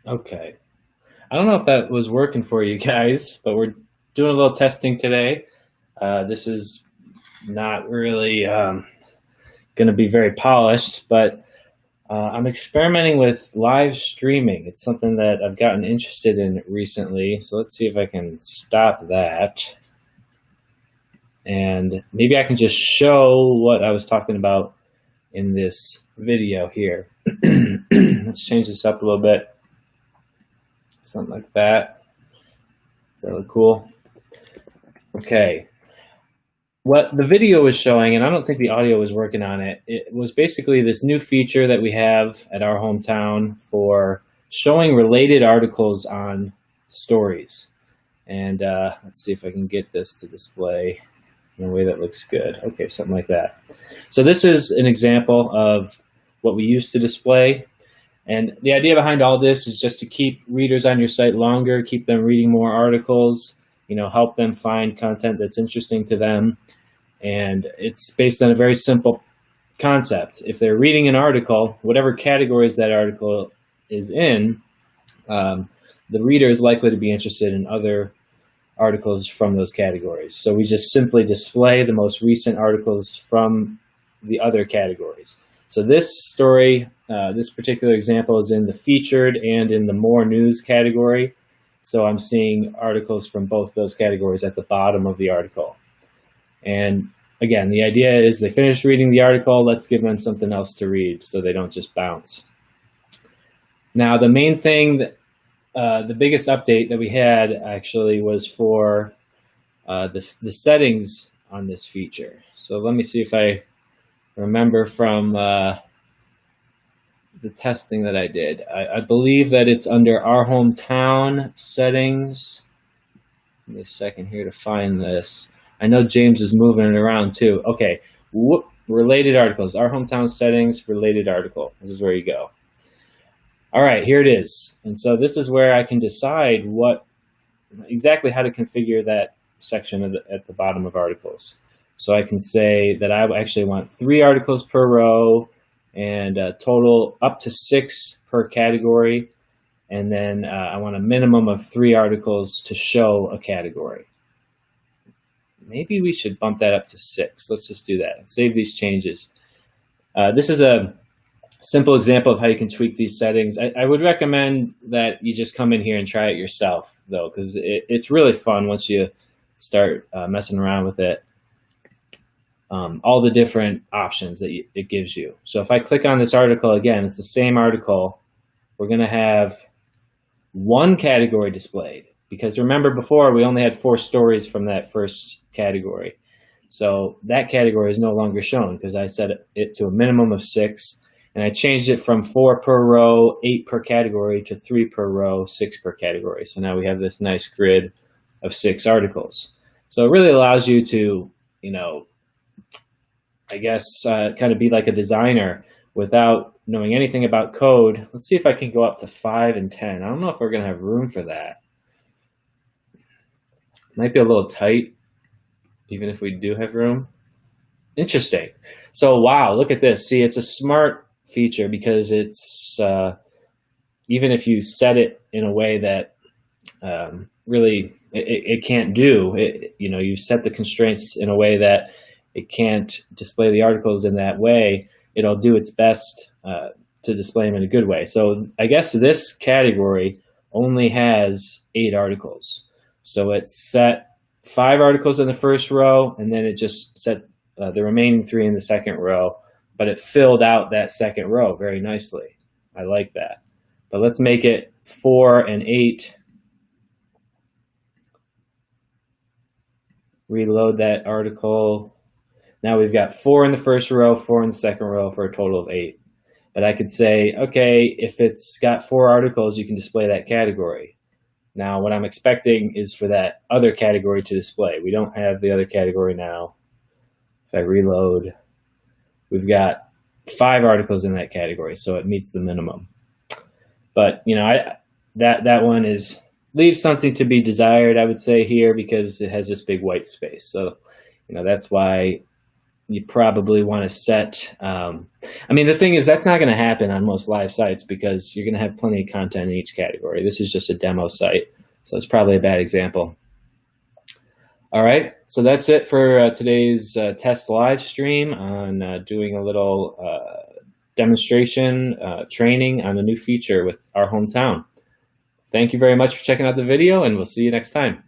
Okay. I don't know if that was working for you guys, but we're doing a little testing today. This is not really going to be very polished, but I'm experimenting with live streaming. It's something that I've gotten interested in recently. So let's see if I can stop that. And maybe I can just show what I was talking about in this video here. Let's change this up a little bit. Something like that. Does that look cool? Okay. What the video was showing, and I don't think the audio was working on it, it was basically this new feature that we have at our hometown for showing related articles on stories. And let's see if I can get this to display in a way that looks good. Okay, something like that. So this is an example of what we used to display. And the idea behind all this is just to keep readers on your site longer, keep them reading more articles, help them find content that's interesting to them. And it's based on a very simple concept. If they're reading an article, whatever categories that article is in, the reader is likely to be interested in other articles from those categories. So we just simply display the most recent articles from the other categories. So this story, this particular example is in the featured and in the more news category. So I'm seeing articles from both those categories at the bottom of the article. And again, the idea is they finish reading the article, let's give them something else to read so they don't just bounce. Now, the main thing, the biggest update that we had actually was for the settings on this feature. So let me see if I remember from the testing that I did. I believe that it's under our hometown settings. Give me a second here to find this. I know James is moving it around too. Okay, related articles, our hometown settings, related article. This is where you go. All right, here it is. And so this is where I can decide exactly how to configure that section at the bottom of articles. So I can say that I actually want 3 articles per row and a total up to 6 per category. And then I want a minimum of 3 articles to show a category. Maybe we should bump that up to 6. Let's just do that. Save these changes. This is a simple example of how you can tweak these settings. I would recommend that you just come in here and try it yourself, though, because it's really fun once you start messing around with it. All the different options that it gives you. So if I click on this article again, it's the same article. We're going to have 1 category displayed. Because remember before, we only had 4 stories from that first category. So that category is no longer shown because I set it to a minimum of 6. And I changed it from 4 per row, 8 per category, to 3 per row, 6 per category. So now we have this nice grid of 6 articles. So it really allows you to, I guess, kind of be like a designer without knowing anything about code. Let's see if I can go up to 5 and 10. I don't know if we're going to have room for that. Might be a little tight, even if we do have room. Interesting. So, wow, look at this. See, it's a smart feature because it's, even if you set it in a way that really it can't do, you set the constraints in a way that it can't display the articles in that way, it'll do its best to display them in a good way. So I guess this category only has 8 articles. So it set 5 articles in the first row, and then it just set the remaining 3 in the second row, but it filled out that second row very nicely. I like that. But let's make it 4 and 8. Reload that article. Now we've got 4 in the first row, 4 in the second row for a total of 8. But I could say, okay, if it's got 4 articles, you can display that category. Now, what I'm expecting is for that other category to display. We don't have the other category now. If I reload, we've got 5 articles in that category, so it meets the minimum. But, that one leaves something to be desired, I would say, here, because it has this big white space. So, that's why you probably want to set, I mean, the thing is that's not going to happen on most live sites because you're going to have plenty of content in each category. This is just a demo site, so it's probably a bad example. All right, so that's it for today's test live stream on doing a little demonstration training on a new feature with Our Hometown. Thank you very much for checking out the video, and we'll see you next time.